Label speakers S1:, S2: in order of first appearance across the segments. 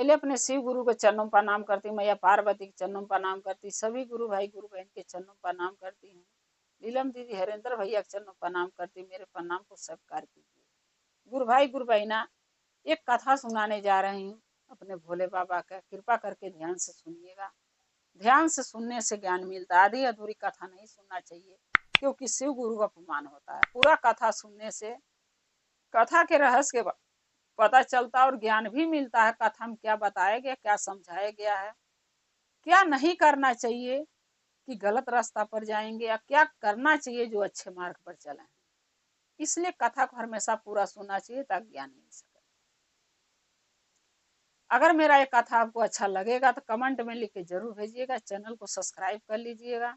S1: पहले अपने शिव गुरु के चरणों पर प्रणाम करती हूँ, मैया पार्वती के चरणों पर प्रणाम करती, सभी गुरु भाई गुरु बहन के चरणों पर प्रणाम करती हूँ। नीलम दीदी हरेंद्र भैया के चरणों पर प्रणाम करती, मेरे प्रणाम को स्वीकार कीजिए। गुरु भाई गुरु बहना, एक कथा सुनाने जा रही हूँ अपने भोले बाबा का, कृपा करके ध्यान से सुनिएगा। ध्यान से सुनने से ज्ञान मिलता है, आधी अधूरी कथा नहीं सुनना चाहिए, क्योंकि शिव गुरु का अपमान होता है। पूरा कथा सुनने से कथा के रहस्य के पता चलता और ज्ञान भी मिलता है। कथा में क्या बताया गया, क्या समझाया गया है, क्या नहीं करना चाहिए कि गलत रास्ता पर जाएंगे, या क्या करना चाहिए जो अच्छे मार्ग पर चले। इसलिए कथा को हमेशा पूरा सुनना चाहिए ताकि ज्ञान मिल सके। अगर मेरा ये कथा आपको अच्छा लगेगा तो कमेंट में लिख के जरूर भेजिएगा। चैनल को सब्सक्राइब कर लीजिएगा,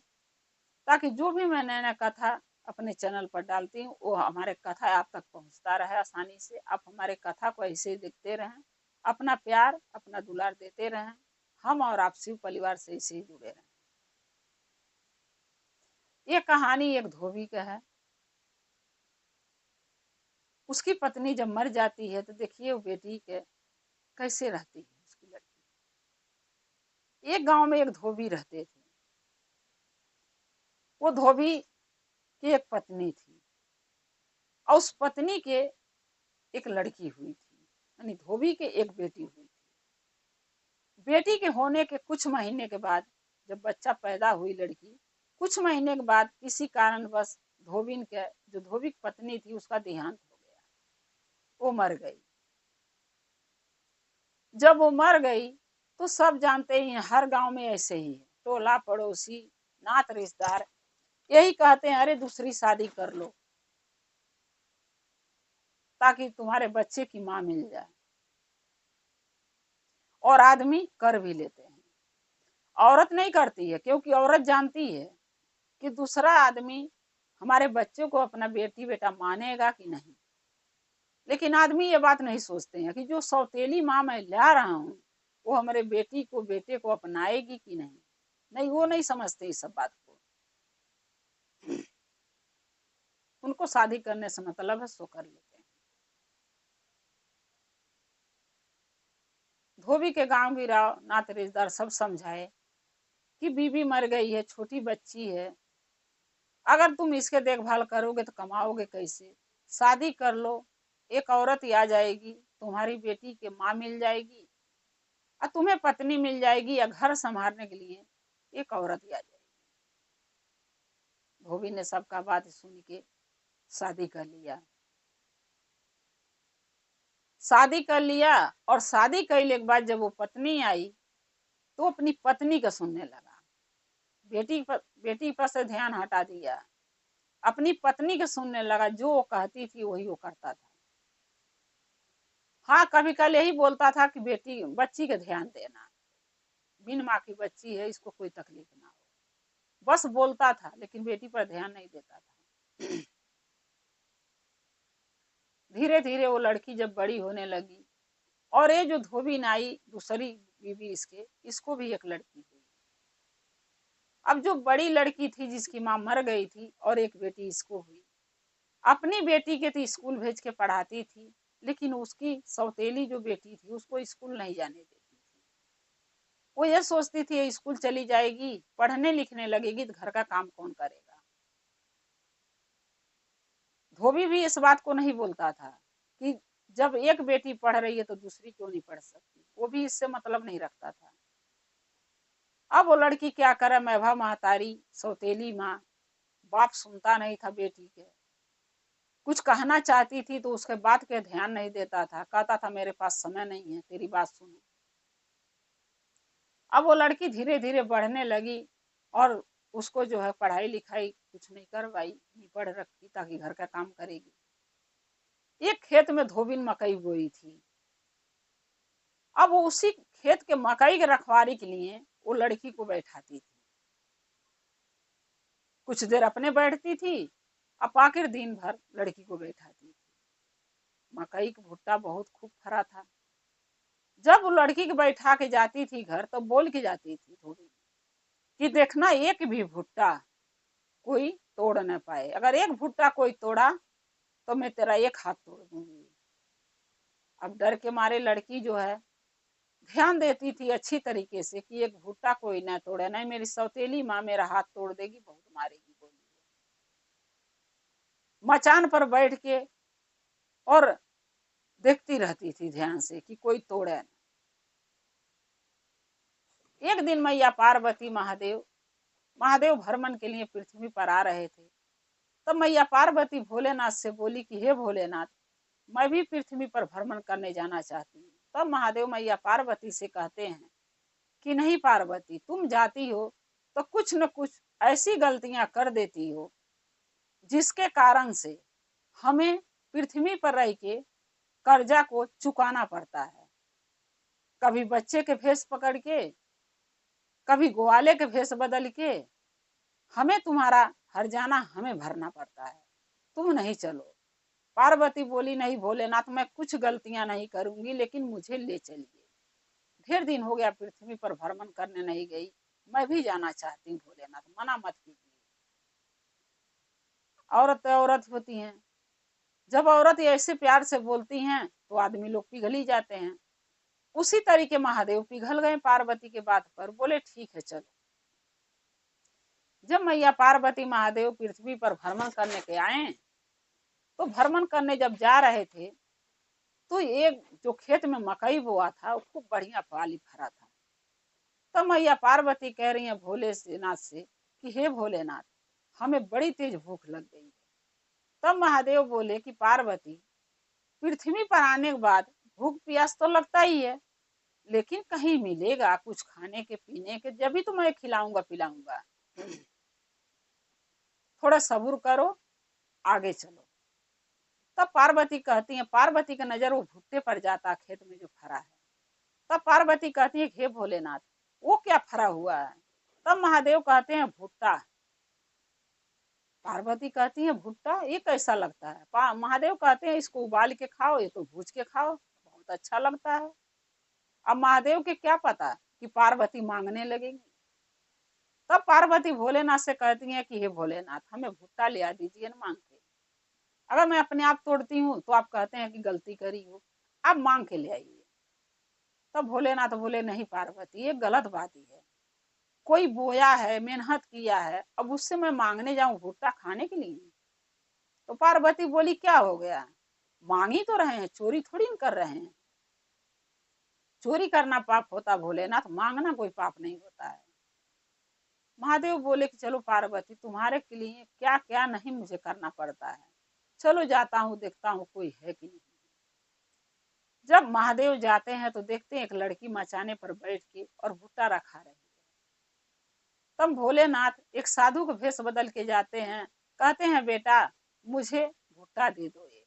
S1: ताकि जो भी मैं नया नया कथा अपने चैनल पर डालती हूँ वो हमारे कथा आप तक पहुँचता रहे आसानी से। आप हमारे कथा को ऐसे ही देखते रहें, अपना प्यार अपना दुलार देते रहें। हम और आप शिव परिवार से ऐसे ही जुड़े रहें। ये कहानी एक धोबी का है। उसकी पत्नी जब मर जाती है तो देखिए वो बेटी के कैसे रहती है। उसकी लड़की, एक गांव में एक धोबी रहते थे। वो धोबी की एक पत्नी थी और उस पत्नी के एक लड़की हुई थी, यानी धोबी के एक बेटी हुई थी। बेटी के होने के कुछ महीने के बाद जब बच्चा पैदा हुई लड़की, कुछ महीने के बाद किसी कारणवश धोबी के जो धोबी की पत्नी थी उसका देहांत हो गया, वो मर गई। जब वो मर गई तो सब जानते ही हैं, हर गांव में ऐसे ही है, टोला पड़ोसी नात रिश्तेदार यही कहते हैं, अरे दूसरी शादी कर लो ताकि तुम्हारे बच्चे की मां मिल जाए। और आदमी कर भी लेते हैं, औरत नहीं करती है, क्योंकि औरत जानती है कि दूसरा आदमी हमारे बच्चे को अपना बेटी बेटा मानेगा कि नहीं। लेकिन आदमी ये बात नहीं सोचते हैं कि जो सौतेली माँ मैं ला रहा हूँ वो हमारे बेटी को बेटे को अपनाएगी कि नहीं। नहीं, वो नहीं समझते इस सब बात को। उनको शादी करने से मतलब है, सो कर लेते हैं। धोबी के गांव गिराव नात रिश्तेदार सब समझाए कि बीबी मर गई है, छोटी बच्ची है, अगर तुम इसके देखभाल करोगे तो कमाओगे कैसे। शादी कर लो, एक औरत आ जाएगी, तुम्हारी बेटी के माँ मिल जाएगी और तुम्हें पत्नी मिल जाएगी, या घर संभालने के लिए एक औरत आ जाएगी। धोबी ने सबका बात सुन के शादी कर लिया। शादी कर लिया और शादी करने के बाद जब वो पत्नी आई तो अपनी पत्नी का सुनने लगा। बेटी पर से ध्यान हटा दिया, अपनी पत्नी के सुनने लगा। जो वो कहती थी वही वो करता था। हाँ, कभी कल यही बोलता था कि बेटी बच्ची का ध्यान देना, बिन माँ की बच्ची है, इसको कोई तकलीफ ना हो, बस बोलता था, लेकिन बेटी पर ध्यान नहीं देता था। धीरे धीरे वो लड़की जब बड़ी होने लगी, और ये जो धोबी नाई दूसरी बीवी इसको भी एक लड़की हुई। अब जो बड़ी लड़की थी जिसकी माँ मर गई थी और एक बेटी इसको हुई, अपनी बेटी के तो स्कूल भेज के पढ़ाती थी, लेकिन उसकी सौतेली जो बेटी थी उसको स्कूल नहीं जाने देती थी। वो ये सोचती थी स्कूल चली जाएगी, पढ़ने लिखने लगेगी तो घर का काम कौन करेगा। धोबी भी इस बात को नहीं बोलता था कि जब एक बेटी पढ़ रही है तो दूसरी क्यों नहीं पढ़ सकती, वो भी इससे मतलब नहीं रखता था। अब वो लड़की क्या करे, मैभा महतारी सौतेली माँ, बाप सुनता नहीं था बेटी के, कुछ कहना चाहती थी तो उसके बात के ध्यान नहीं देता था, कहता था मेरे पास समय नहीं है तेरी बात सुनो। अब वो लड़की धीरे धीरे बढ़ने लगी और उसको जो है पढ़ाई लिखाई कुछ नहीं करवाई, नहीं पढ़ रखी ताकि घर का काम करेगी। एक खेत में धोबिन मकई बोई थी। अब वो उसी खेत के मकई के रखवारी के लिए वो लड़की को बैठाती थी, कुछ देर अपने बैठती थी, अब आखिर दिन भर लड़की को बैठाती थी। मकई का भुट्टा बहुत खूब फरा था। जब वो लड़की को बैठा के जाती थी घर तो बोल के जाती थी धोबी कि देखना एक भी भुट्टा कोई तोड़ न पाए, अगर एक भुट्टा कोई तोड़ा तो मैं तेरा एक हाथ तोड़ दूंगी। अब डर के मारे लड़की जो है ध्यान देती थी अच्छी तरीके से कि एक भुट्टा कोई ना तोड़े, नहीं मेरी सौतेली माँ मेरा हाथ तोड़ देगी, बहुत मारेगी बोली। मचान पर बैठ के और देखती रहती थी ध्यान से कि कोई तोड़े ना। एक दिन मैया पार्वती महादेव भ्रमण के लिए पृथ्वी पर आ रहे थे। तब मैया पार्वती भोलेनाथ से बोली कि हे भोलेनाथ, मैं भी पृथ्वी पर भ्रमण करने जाना चाहती हूँ। तब महादेव मैया पार्वती से कहते हैं कि नहीं पार्वती, तुम जाती हो तो कुछ न कुछ ऐसी गलतियां कर देती हो जिसके कारण से हमें पृथ्वी पर रह के कर्जा को चुकाना पड़ता है। कभी बच्चे के भेष पकड़ के, कभी ग्वाले के भेष बदल के हमें तुम्हारा हर्जाना हमें भरना पड़ता है, तुम नहीं चलो। पार्वती बोली नहीं भोलेनाथ, मैं कुछ गलतियां नहीं करूंगी, लेकिन मुझे ले चलिए। ढेर दिन हो गया पृथ्वी पर भ्रमण करने नहीं गई, मैं भी जाना चाहती हूँ भोलेनाथ, मना मत कीजिए। औरत औरत होती हैं, जब औरत ऐसे प्यार से बोलती हैं तो आदमी लोग पिघल ही जाते हैं। उसी तरीके महादेव पिघल गए पार्वती के बात पर, बोले ठीक है चलो। जब मैया पार्वती महादेव पृथ्वी पर भ्रमण करने के आए, तो भ्रमण करने जब जा रहे थे तो एक जो खेत में मकई बोआ था वो खूब बढ़िया पाली भरा था। तब मैया पार्वती कह रही है भोलेनाथ से कि हे भोलेनाथ, हमें बड़ी तेज भूख लग गई है। तब महादेव बोले कि पार्वती, पृथ्वी पर आने के बाद भूख प्यास तो लगता ही है, लेकिन कहीं मिलेगा कुछ खाने के पीने के, जब भी तो मैं खिलाऊंगा पिलाऊंगा, थोड़ा सब्र करो, आगे चलो। तब पार्वती कहती है, पार्वती का नजर वो भुट्टे पर जाता खेत में जो फरा है। तब पार्वती कहती है हे भोलेनाथ, वो क्या फरा हुआ है? तब महादेव कहते हैं भुट्टा। पार्वती कहती है भुट्टा, ये कैसा लगता है? महादेव कहते हैं इसको उबाल के खाओ, ये तो भूज के खाओ, बहुत अच्छा लगता है। अब महादेव के क्या पता कि पार्वती मांगने लगेगी। तब पार्वती भोलेनाथ से कहती है कि हे भोलेनाथ, हमें भुट्टा ले आ दीजिए ना मांग के। अगर मैं अपने आप तोड़ती हूँ तो आप कहते हैं कि गलती करी हो, आप मांग के ले आइए। तब भोलेनाथ बोले नहीं पार्वती, ये गलत बात ही है, कोई बोया है, मेहनत किया है, अब उससे मैं मांगने जाऊं भुट्टा खाने के लिए? तो पार्वती बोली क्या हो गया, मांग ही तो रहे हैं, चोरी थोड़ी कर रहे हैं। चोरी करना पाप होता भोलेनाथ, मांगना कोई पाप नहीं होता है। महादेव बोले कि चलो पार्वती, तुम्हारे के लिए क्या क्या नहीं मुझे करना पड़ता है, चलो जाता हूँ देखता हूँ कोई है कि नहीं। जब महादेव जाते हैं तो देखते हैं एक लड़की मचाने पर बैठ के और भुट्टा रखा रही है। तब भोलेनाथ एक साधु को भेष बदल के जाते हैं, कहते हैं बेटा मुझे भुट्टा दे दो एक।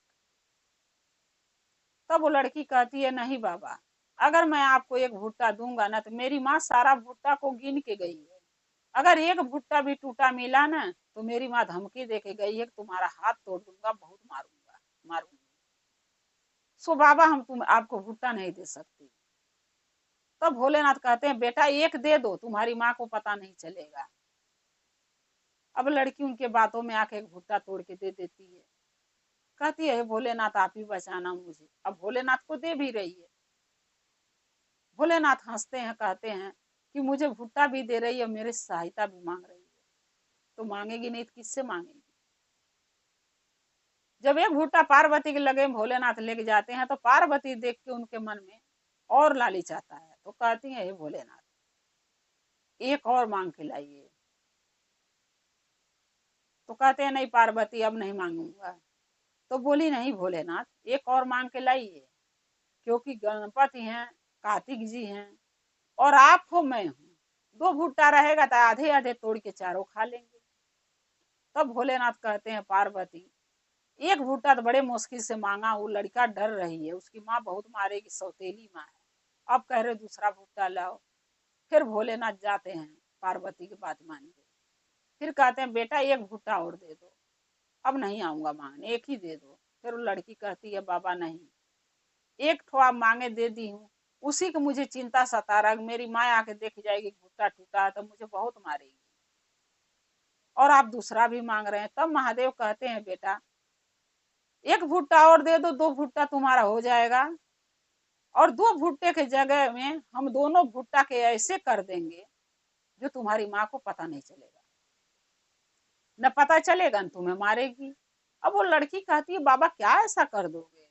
S1: तब वो लड़की कहती है नहीं बाबा, अगर मैं आपको एक भुट्टा दूंगा ना तो मेरी माँ सारा भुट्टा को गिन के गई है, अगर एक भुट्टा भी टूटा मिला ना तो मेरी माँ धमकी दे के गई है कि तुम्हारा हाथ तोड़ दूंगा, बहुत मारूंगा मारूंगी। सो बाबा हम तुम आपको भुट्टा नहीं दे सकती। तब भोलेनाथ कहते हैं बेटा एक दे दो, तुम्हारी माँ को पता नहीं चलेगा। अब लड़की उनके बातों में आके एक भुट्टा तोड़ के दे देती है, कहती है भोलेनाथ आप ही बचाना मुझे। अब भोलेनाथ को दे भी रही है। भोलेनाथ हंसते हैं, कहते हैं कि मुझे भुट्टा भी दे रही है, मेरे सहायता भी मांग रही है, तो मांगेगी नहीं तो किससे मांगेगी? जब एक भुट्टा पार्वती के लगे भोलेनाथ लेके जाते हैं तो पार्वती देख के उनके मन में और लालच आता है, तो कहती है हे भोलेनाथ एक और मांग के लाइए। तो कहते हैं नहीं पार्वती अब नहीं मांगूंगा। तो बोली नहीं भोलेनाथ एक और मांग के लाइए, क्योंकि गणपति हैं, कार्तिक जी हैं, और आप हो मैं हूँ, दो भुट्टा रहेगा तो आधे आधे तोड़ के चारों खा लेंगे। तब भोलेनाथ कहते हैं पार्वती एक भुट्टा तो बड़े मुश्किल से मांगा, वो लड़का डर रही है, उसकी माँ बहुत मारेगी, सौतेली माँ है, अब कह रहे दूसरा भुट्टा लाओ। फिर भोलेनाथ जाते हैं पार्वती की बात मान के, फिर कहते हैं बेटा एक भुट्टा और दे दो, अब नहीं आऊंगा मांगने, एक ही दे दो। फिर वो लड़की कहती है बाबा नहीं, एक ठो आप मांगे दे दी हूँ, उसी की मुझे चिंता सता रहा, मेरी माँ आके देख जाएगी भुट्टा टूटा है तो मुझे बहुत मारेगी, और आप दूसरा भी मांग रहे हैं। तब महादेव कहते हैं बेटा एक भुट्टा और दे दो, दो भुट्टा तुम्हारा हो जाएगा। और 2 भुट्टे के जगह में हम दोनों भुट्टा के ऐसे कर देंगे जो तुम्हारी माँ को पता नहीं चलेगा, न पता चलेगा न तुम्हें मारेगी। अब वो लड़की कहती है बाबा क्या ऐसा कर दोगे?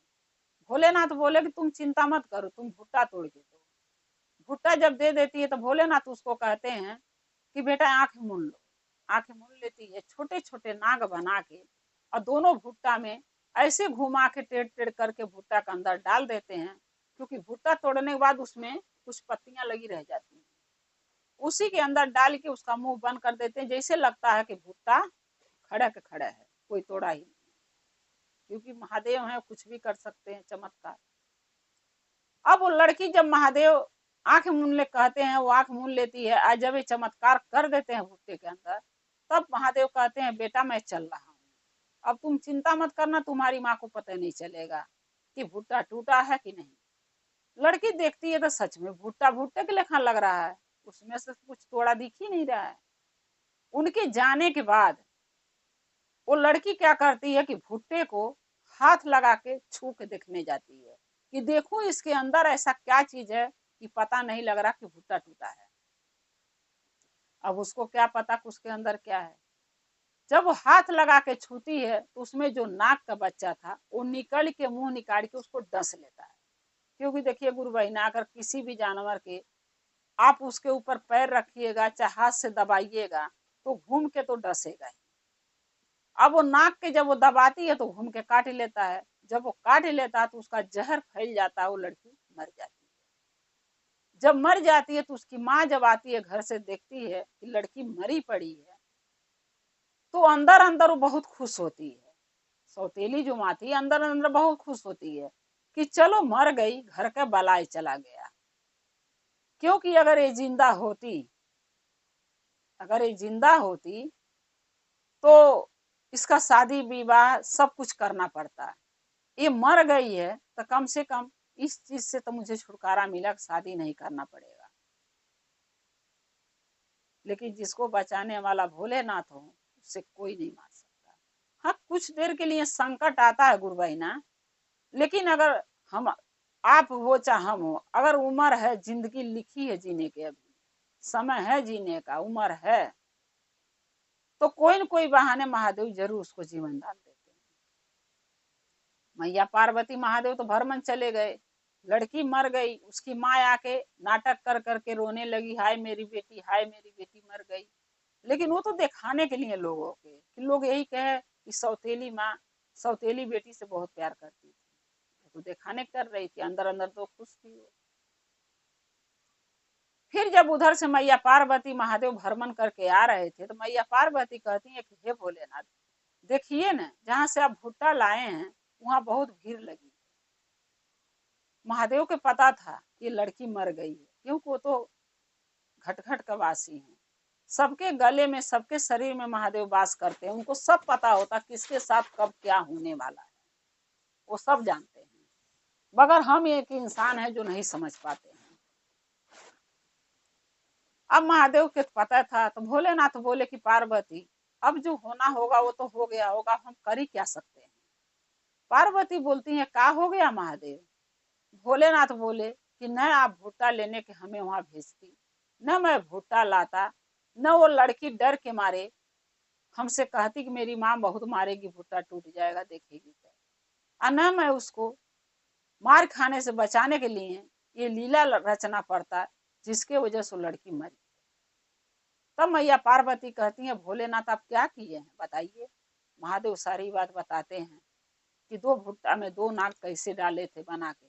S1: भोलेनाथ बोले कि तुम चिंता मत करो, तुम भुट्टा तोड़ के दो। भुट्टा जब दे देती है तो भोलेनाथ उसको कहते हैं कि बेटा आंख मूंद लो। आंख मूंद लेती है, छोटे छोटे नाग बना के और दोनों भुट्टा में ऐसे घुमा के टेढ़ टेढ़ करके भुट्टा के अंदर डाल देते हैं, क्योंकि भुट्टा तोड़ने के बाद उसमें कुछ पत्तियां लगी रह जाती हैं। उसी के अंदर डाल के उसका मुंह बंद कर देते हैं, जैसे लगता है कि भुट्टा खड़ा के खड़ा है, कोई तोड़ा ही नहीं, क्योंकि महादेव हैं, कुछ भी कर सकते हैं चमत्कार। अब वो लड़की जब महादेव आंख मूंद ले कहते हैं, वो आंख मूंद लेती है और जब ये चमत्कार कर देते हैं भुट्टे के अंदर, तब महादेव कहते हैं बेटा मैं चल रहा हूँ, अब तुम चिंता मत करना, तुम्हारी माँ को पता नहीं चलेगा कि भुट्टा टूटा है कि नहीं। लड़की देखती है तो सच में भुट्टा भुट्टे के लेखा लग रहा है, उसमें से कुछ तोड़ा दिख ही नहीं रहा है। उनके जाने के बाद वो लड़की क्या करती है कि भुट्टे को हाथ लगा के छू के देखने जाती है कि देखो इसके अंदर ऐसा क्या चीज है कि पता नहीं लग रहा कि भुट्टा टूटा है। अब उसको क्या पता कि उसके अंदर क्या है। जब वो हाथ लगा के छूती है तो उसमें जो नाक का बच्चा था वो निकल के मुंह निकाल के उसको डस लेता है। क्योंकि देखिए गुरु बहिना, अगर किसी भी जानवर के आप उसके ऊपर पैर रखिएगा चाहे हाथ से दबाइएगा तो घूम के तो डसेगा ही। अब वो नाक के जब वो दबाती है तो घूम के काट लेता है, जब वो काट लेता है तो उसका जहर फैल जाता है, वो लड़की मर जाती है। जब मर जाती है तो उसकी माँ जब आती है घर से, देखती है कि लड़की मरी पड़ी है, तो अंदर अंदर वो बहुत खुश होती है। सौतेली जो माँ थी अंदर अंदर बहुत खुश होती है कि चलो मर गई, घर का बलाय चला गया। क्योंकि अगर ये जिंदा होती तो इसका शादी विवाह सब कुछ करना पड़ता। ये मर गई है तो कम से कम इस चीज से तो मुझे छुटकारा मिला, शादी नहीं करना पड़ेगा। लेकिन जिसको बचाने वाला भोलेनाथ हो, उससे कोई नहीं मार सकता। हाँ, कुछ देर के लिए संकट आता है गुरु बहिना, लेकिन अगर हम आप हो चाहे हम हो, अगर उम्र है, जिंदगी लिखी है जीने के, अभी समय है जीने का, उम्र है, तो कोई न कोई बहाने महादेव जरूर उसको जीवन दान देते हैं। मैया पार्वती महादेव तो भरमन चले गए, लड़की मर गई, उसकी माँ आके नाटक कर करके रोने लगी, हाय मेरी बेटी, हाय मेरी बेटी मर गई। लेकिन वो तो दिखाने के लिए लोगों के, कि लोग यही कहे कि सौतेली माँ सौतेली बेटी से बहुत प्यार करती थी, तो दिखाने कर रही थी, अंदर अंदर तो खुश थी वो। फिर जब उधर से मैया पार्वती महादेव भ्रमण करके आ रहे थे तो मैया पार्वती कहती है कि हे भोलेनाथ, देखिए ना जहाँ से आप भुट्टा लाए हैं वहां बहुत भीड़ लगी। महादेव के पता था ये लड़की मर गई है, क्योंकि वो तो घटघट का वासी है, सबके गले में सबके शरीर में महादेव वास करते हैं, उनको सब पता होता किसके साथ कब क्या होने वाला है, वो सब जानते हैं, मगर हम एक इंसान है जो नहीं समझ पाते हैं। अब महादेव के पता था तो भोलेनाथ बोले कि पार्वती अब जो होना होगा वो तो हो गया होगा, हम कर ही क्या सकते हैं। पार्वती बोलती है का हो गया महादेव? भोलेनाथ बोले कि न आप भुट्टा लेने के हमें वहां भेजती, न मैं भुट्टा लाता, न वो लड़की डर के मारे हमसे कहती कि मेरी माँ बहुत मारेगी, भुट्टा टूट जाएगा देखेगी क्या, और न मैं उसको मार खाने से बचाने के लिए ये लीला रचना पड़ता जिसके वजह से लड़की मरी। तब मैया पार्वती कहती है भोलेनाथ आप क्या किए हैं बताइए। महादेव सारी बात बताते हैं कि 2 भुट्टा में 2 नाग कैसे डाले थे बना के,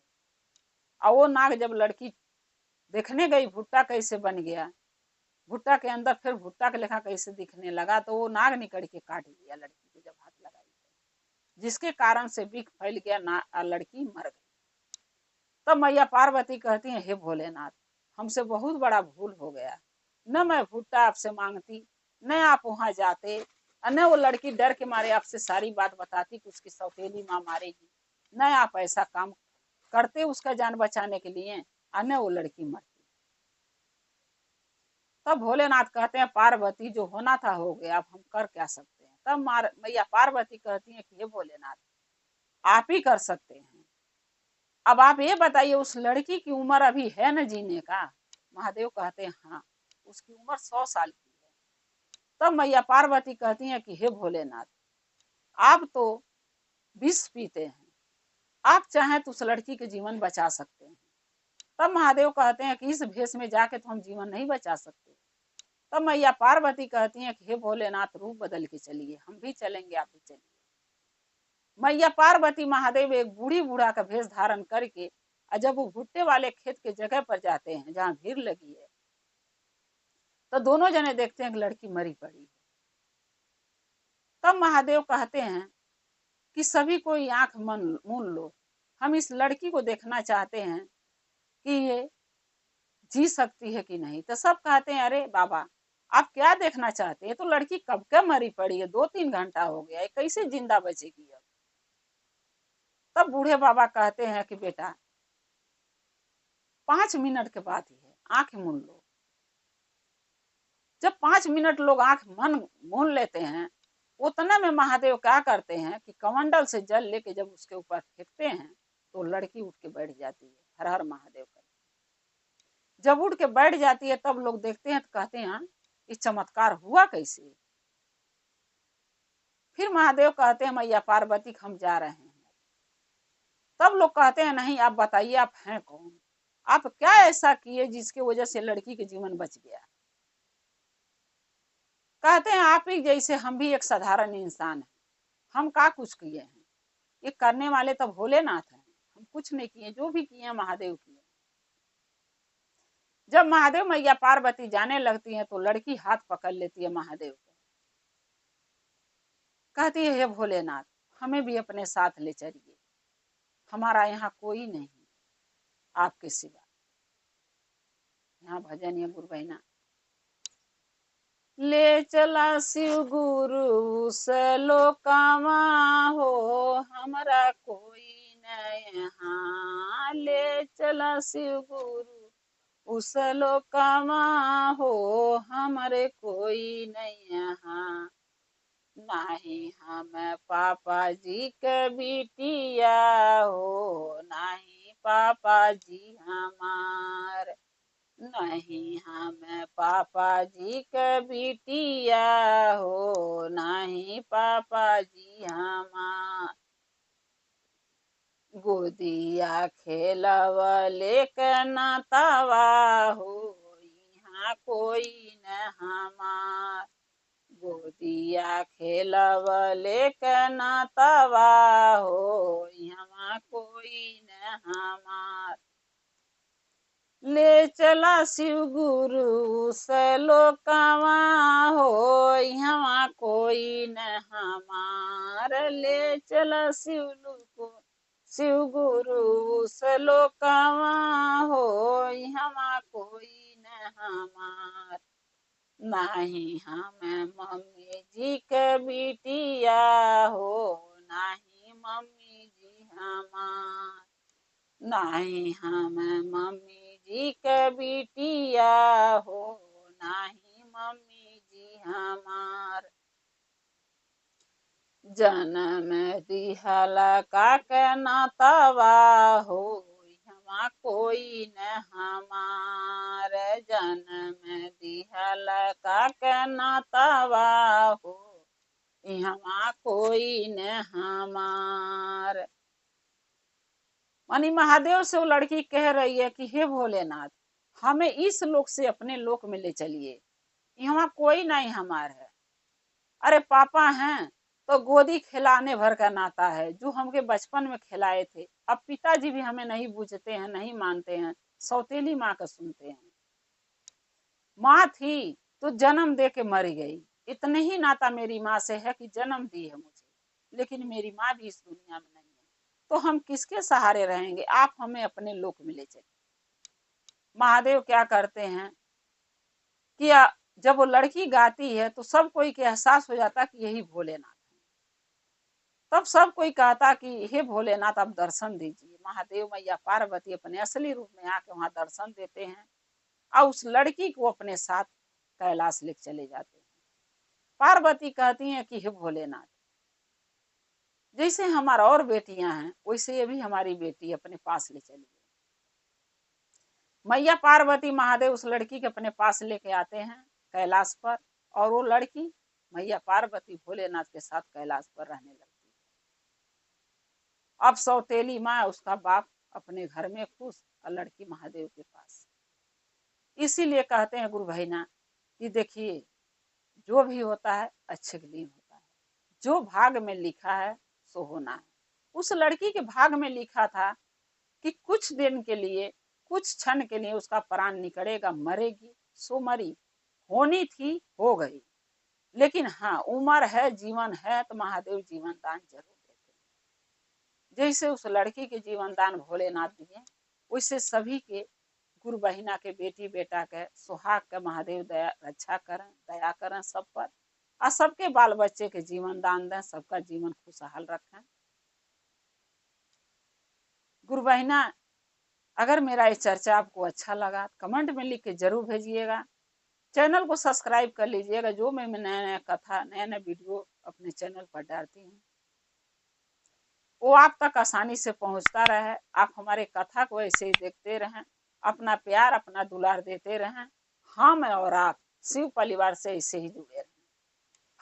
S1: और वो नाग जब लड़की देखने गई भुट्टा कैसे बन गया, भुट्टा के अंदर फिर भुट्टा के लेखा कैसे दिखने लगा, तो वो नाग निकल के काट दिया लड़की को जब हाथ लगाई, जिसके कारण से विष फैल गया ना, लड़की मर गई। तब मैया पार्वती कहती है हे भोलेनाथ, हमसे बहुत बड़ा भूल हो गया, न मैं भुट्टा आपसे मांगती, न आप वहां जाते, न वो लड़की डर के मारे आपसे सारी बात बताती कि उसकी सौतेली माँ मारेगी, न आप ऐसा काम करते उसका जान बचाने के लिए, और न वो लड़की मरती। तब भोलेनाथ कहते हैं पार्वती जो होना था हो गया, अब हम कर क्या सकते हैं। तब मैया पार्वती कहती है कि हे भोलेनाथ आप ही कर सकते हैं, अब आप ये बताइए उस लड़की की उम्र अभी है न जीने का? महादेव कहते हैं हाँ, उसकी उम्र 100 साल की है। तब मैया पार्वती कहती हैं कि हे भोलेनाथ, आप तो विष पीते हैं, आप चाहें तो उस लड़की के जीवन बचा सकते हैं। तब महादेव कहते हैं कि इस भेष में जाके तो हम जीवन नहीं बचा सकते। तब मैया पार्वती कहती हैं कि हे भोलेनाथ, रूप बदल के चलिए, हम भी चलेंगे, आप भी चलिए। मैया पार्वती महादेव एक बूढ़ी बूढ़ा का भेष धारण करके, और जब वो भुट्टे वाले खेत के जगह पर जाते हैं जहाँ भीड़ लगी है, तो दोनों जने देखते हैं कि लड़की मरी पड़ी है। तब महादेव कहते हैं कि सभी कोई आंख मूंद लो, हम इस लड़की को देखना चाहते हैं कि ये जी सकती है कि नहीं। तो सब कहते हैं अरे बाबा, आप क्या देखना चाहते हैं? तो लड़की कब का मरी पड़ी है, 2-3 घंटा हो गया है, कैसे जिंदा बचेगी अब? तब बूढ़े बाबा कहते हैं कि बेटा 5 मिनट के बाद ही है, आंख मूंद लो। जब 5 मिनट लोग आंख मूंद लेते हैं, उतने में महादेव क्या करते हैं कि कमंडल से जल लेके जब उसके ऊपर फेंकते हैं, तो लड़की उठ के बैठ जाती है, हर हर महादेव करके। जब उठ के बैठ जाती है, तब लोग देखते हैं तो कहते हैं ये चमत्कार हुआ कैसे? फिर महादेव कहते हैं मैया पार्वती हम जा रहे हैं। तब लोग कहते हैं नहीं, आप बताइए आप हैं कौन, आप क्या ऐसा किए जिसकी वजह से लड़की के जीवन बच गया? कहते हैं आप ही जैसे हम भी एक साधारण इंसान है, हम क्या कुछ किए हैं, ये करने वाले तो भोलेनाथ हैं, हम कुछ नहीं किए, जो भी किए महादेव किए। जब महादेव मैया पार्वती जाने लगती हैं, तो लड़की हाथ पकड़ लेती है महादेव को, कहती है हे भोलेनाथ, हमें भी अपने साथ ले चलिए, हमारा यहाँ कोई नहीं आपके सिवा। यहाँ भजन है गुरु बहना, ले चला शिव गुरु सलोकामा हो, हमारा कोई नहीं यहाँ। ले चला शिव गुरु उस लोकामा हो, हमारे कोई नहीं यहाँ। नहीं हम पापा जी के बिटिया हो, नहीं पापा जी हमार, नहीं हम पापा जी के बिटिया हो, नहीं पापा जी हमार। गोदिया खेलवले के नातावा हो, यहाँ कोई न हमार। गोदिया खेलवले के नातावा हो, यहाँ कोई न हमार। ले चला शिव गुरु सलोकावा हो, यहाँ कोई न हमार। ले चला शिव गुरु सलोकावा हो, यहाँ कोई न हमार। नहीं हम मम्मी जी के बिटिया हो, नहीं मम्मी जी हमार। नहीं हम मम्मी जी के बिटिया हो, नहीं मम्मी जी हमार। जन्म दिहला का के नातावा हो, यहाँ कोई न हमार। जन्म दिहला का के नातावा हो, यहाँ कोई न हमार। मानी महादेव से वो लड़की कह रही है कि हे भोलेनाथ, हमें इस लोक से अपने लोक में ले चलिए, यहाँ कोई नहीं हमार है। अरे पापा हैं तो गोदी खिलाने भर का नाता है, जो हमके बचपन में खिलाए थे। अब पिताजी भी हमें नहीं बूझते हैं, नहीं मानते हैं, सौतेली माँ का सुनते हैं। माँ थी तो जन्म दे के मर गई, इतने ही नाता मेरी माँ से है कि जन्म दी है मुझे, लेकिन मेरी माँ भी इस दुनिया में नहीं है, तो हम किसके सहारे रहेंगे? आप हमें अपने लोक में ले चलिए। महादेव क्या करते हैं कि जब वो लड़की गाती है तो सब कोई के एहसास हो जाता कि यही भोलेनाथ है। तब सब कोई कहता कि हे भोलेनाथ आप दर्शन दीजिए। महादेव मैया पार्वती अपने असली रूप में आके वहां दर्शन देते हैं, और उस लड़की को अपने साथ कैलाश लेके चले जाते हैं। पार्वती कहती हैं कि हे भोलेनाथ, जैसे हमारा और बेटियां हैं वैसे ये भी हमारी बेटी अपने पास ले चली गई। मैया पार्वती महादेव उस लड़की के अपने पास लेके आते हैं कैलाश पर, और वो लड़की मैया पार्वती भोलेनाथ के साथ कैलाश पर रहने लगती है। अब सौतेली माँ उसका बाप अपने घर में खुश और लड़की महादेव के पास। इसीलिए कहते हैं गुरु बहिना कि देखिए जो भी होता है अच्छे के लिए होता है, जो भाग में लिखा है सो होना है। उस लड़की के भाग में लिखा था कि कुछ दिन के लिए, कुछ क्षण के लिए उसका प्राण निकलेगा, मरेगी सो मरी, होनी थी हो गई। लेकिन हाँ उम्र है, जीवन है तो महादेव जीवन दान जरूर देते हैं। जैसे उस लड़की के जीवन दान भोलेनाथ दिए, वैसे सभी के गुरु बहिना के बेटी बेटा के सुहाग के महादेव दया रक्षा करें, दया करें सब पर, और सबके बाल बच्चे के जीवन दान दें, सबका जीवन खुशहाल रखें। गुरु बहिना अगर मेरा ये चर्चा आपको अच्छा लगा कमेंट में लिख के जरूर भेजिएगा। चैनल को सब्सक्राइब कर लीजिएगा, जो मैं नया नया कथा नया नया वीडियो अपने चैनल पर डालती हूँ वो आप तक आसानी से पहुंचता रहे। आप हमारे कथा को ऐसे ही देखते रहें, अपना प्यार अपना दुलार देते रहें। हम और आप शिव परिवार से ऐसे ही जुड़े रहें।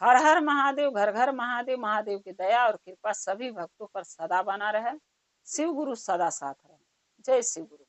S1: हर हर महादेव, घर घर महादेव। महादेव की दया और कृपा सभी भक्तों पर सदा बना रहे। शिव गुरु सदा साथ रहे। जय शिव गुरु।